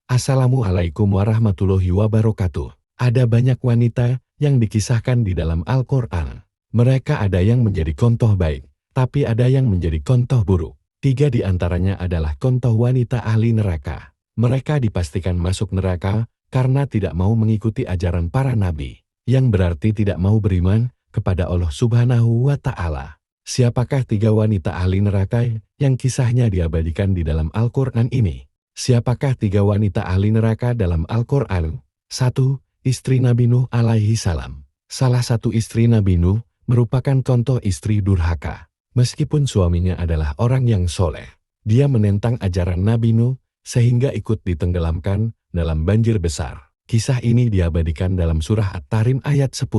Assalamualaikum warahmatullahi wabarakatuh. Ada banyak wanita yang dikisahkan di dalam Al-Quran. Mereka ada yang menjadi contoh baik, tapi ada yang menjadi contoh buruk. 3 di antaranya adalah contoh wanita ahli neraka. Mereka dipastikan masuk neraka karena tidak mau mengikuti ajaran para nabi, yang berarti tidak mau beriman kepada Allah Subhanahu wa Ta'ala. Siapakah 3 wanita ahli neraka yang kisahnya diabadikan di dalam Al-Quran ini? Siapakah 3 wanita ahli neraka dalam Al-Quran? 1. Istri Nabi Nuh alaihi salam. Salah satu istri Nabi Nuh merupakan contoh istri durhaka. Meskipun suaminya adalah orang yang soleh, dia menentang ajaran Nabi Nuh sehingga ikut ditenggelamkan dalam banjir besar. Kisah ini diabadikan dalam surah At-Tahrim ayat 10.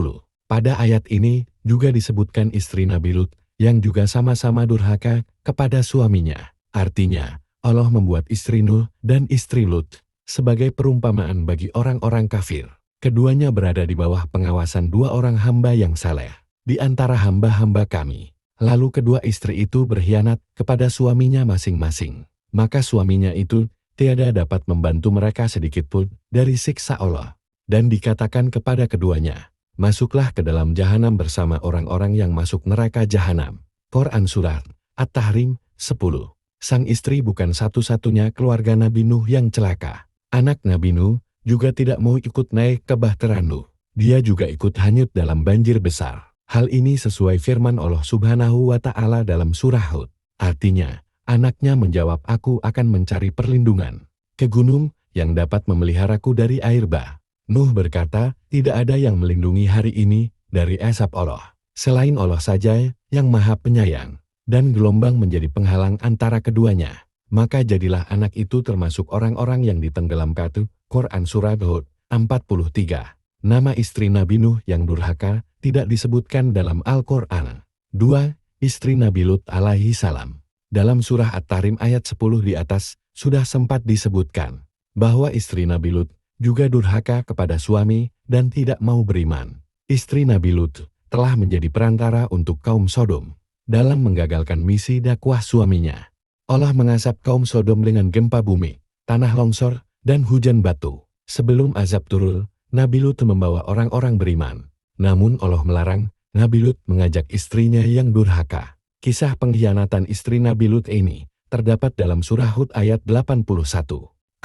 Pada ayat ini juga disebutkan istri Nabi Lut yang juga sama-sama durhaka kepada suaminya. Artinya, Allah membuat istri Nuh dan istri Lut sebagai perumpamaan bagi orang-orang kafir. Keduanya berada di bawah pengawasan 2 orang hamba yang saleh di antara hamba-hamba kami. Lalu kedua istri itu berkhianat kepada suaminya masing-masing. Maka suaminya itu tiada dapat membantu mereka sedikit pun dari siksa Allah. Dan dikatakan kepada keduanya, masuklah ke dalam jahanam bersama orang-orang yang masuk neraka jahanam. Quran Surat At-Tahrim 10. Sang istri bukan satu-satunya keluarga Nabi Nuh yang celaka. Anak Nabi Nuh juga tidak mau ikut naik ke bahtera Nuh. Dia juga ikut hanyut dalam banjir besar. Hal ini sesuai firman Allah Subhanahu wa Ta'ala dalam surah Hud. Artinya, anaknya menjawab, aku akan mencari perlindungan ke gunung yang dapat memeliharaku dari air bah. Nuh berkata, tidak ada yang melindungi hari ini dari azab Allah. Selain Allah saja yang maha penyayang. Dan gelombang menjadi penghalang antara keduanya. Maka jadilah anak itu termasuk orang-orang yang ditenggelamkan. Quran Surah Hud 43. Nama istri Nabi Nuh yang durhaka tidak disebutkan dalam Al-Quran. 2. Istri Nabi Lut alaihi salam. Dalam surah At-Tahrim ayat 10 di atas sudah sempat disebutkan bahwa istri Nabi Lut juga durhaka kepada suami dan tidak mau beriman. Istri Nabi Lut telah menjadi perantara untuk kaum Sodom dalam menggagalkan misi dakwah suaminya. Allah mengasap kaum Sodom dengan gempa bumi, tanah longsor, dan hujan batu. Sebelum azab turun, Nabi Lut membawa orang-orang beriman. Namun Allah melarang Nabi Lut mengajak istrinya yang durhaka. Kisah pengkhianatan istri Nabi Lut ini terdapat dalam surah Hud ayat 81.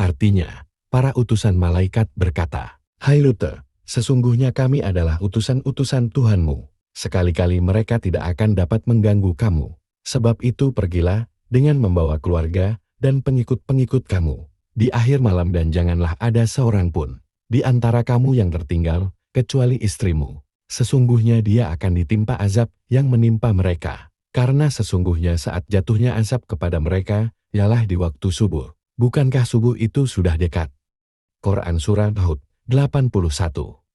Artinya, para utusan malaikat berkata, hai Lut, sesungguhnya kami adalah utusan-utusan Tuhanmu. Sekali-kali mereka tidak akan dapat mengganggu kamu. Sebab itu pergilah dengan membawa keluarga dan pengikut-pengikut kamu di akhir malam dan janganlah ada seorang pun di antara kamu yang tertinggal kecuali istrimu. Sesungguhnya dia akan ditimpa azab yang menimpa mereka. Karena sesungguhnya saat jatuhnya azab kepada mereka ialah di waktu subuh. Bukankah subuh itu sudah dekat? Quran Surah Hud 81.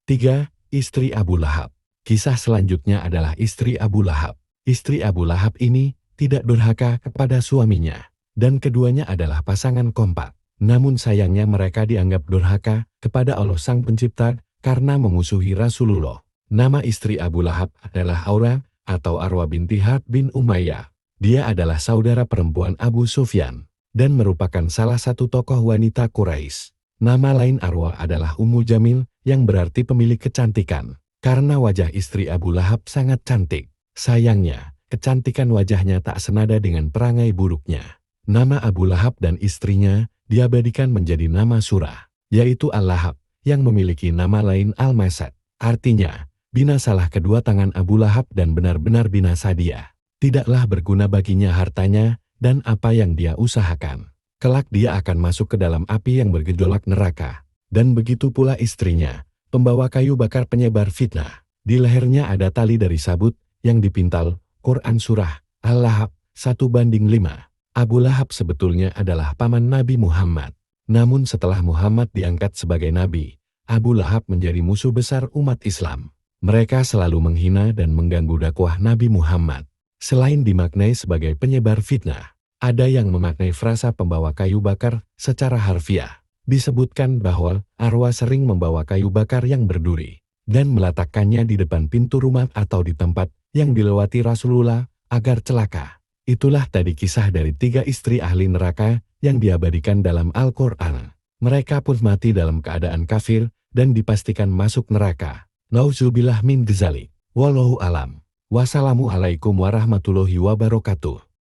3. Istri Abu Lahab. Kisah selanjutnya adalah istri Abu Lahab. Istri Abu Lahab ini tidak durhaka kepada suaminya, dan keduanya adalah pasangan kompak. Namun sayangnya mereka dianggap durhaka kepada Allah Sang Pencipta karena memusuhi Rasulullah. Nama istri Abu Lahab adalah Aura atau Arwa binti Harb bin Umayyah. Dia adalah saudara perempuan Abu Sufyan dan merupakan salah satu tokoh wanita Quraisy. Nama lain Arwa adalah Ummu Jamil yang berarti pemilik kecantikan. Karena wajah istri Abu Lahab sangat cantik. Sayangnya, kecantikan wajahnya tak senada dengan perangai buruknya. Nama Abu Lahab dan istrinya diabadikan menjadi nama surah, yaitu Al-Lahab, yang memiliki nama lain Al-Masad. Artinya, binasalah kedua tangan Abu Lahab dan benar-benar binasa dia. Tidaklah berguna baginya hartanya dan apa yang dia usahakan. Kelak dia akan masuk ke dalam api yang bergejolak neraka. Dan begitu pula istrinya, pembawa kayu bakar penyebar fitnah. Di lehernya ada tali dari sabut yang dipintal. Quran Surah Al-Lahab 1:5. Abu Lahab sebetulnya adalah paman Nabi Muhammad. Namun setelah Muhammad diangkat sebagai nabi, Abu Lahab menjadi musuh besar umat Islam. Mereka selalu menghina dan mengganggu dakwah Nabi Muhammad. Selain dimaknai sebagai penyebar fitnah, ada yang memaknai frasa pembawa kayu bakar secara harfiah. Disebutkan bahwa Arwa sering membawa kayu bakar yang berduri dan meletakkannya di depan pintu rumah atau di tempat yang dilewati Rasulullah agar celaka. Itulah tadi kisah dari 3 istri ahli neraka yang diabadikan dalam Al-Quran. Mereka pun mati dalam keadaan kafir dan dipastikan masuk neraka. Nauzubillah min dzalik. Wallahu alam. Wassalamualaikum warahmatullahi wabarakatuh.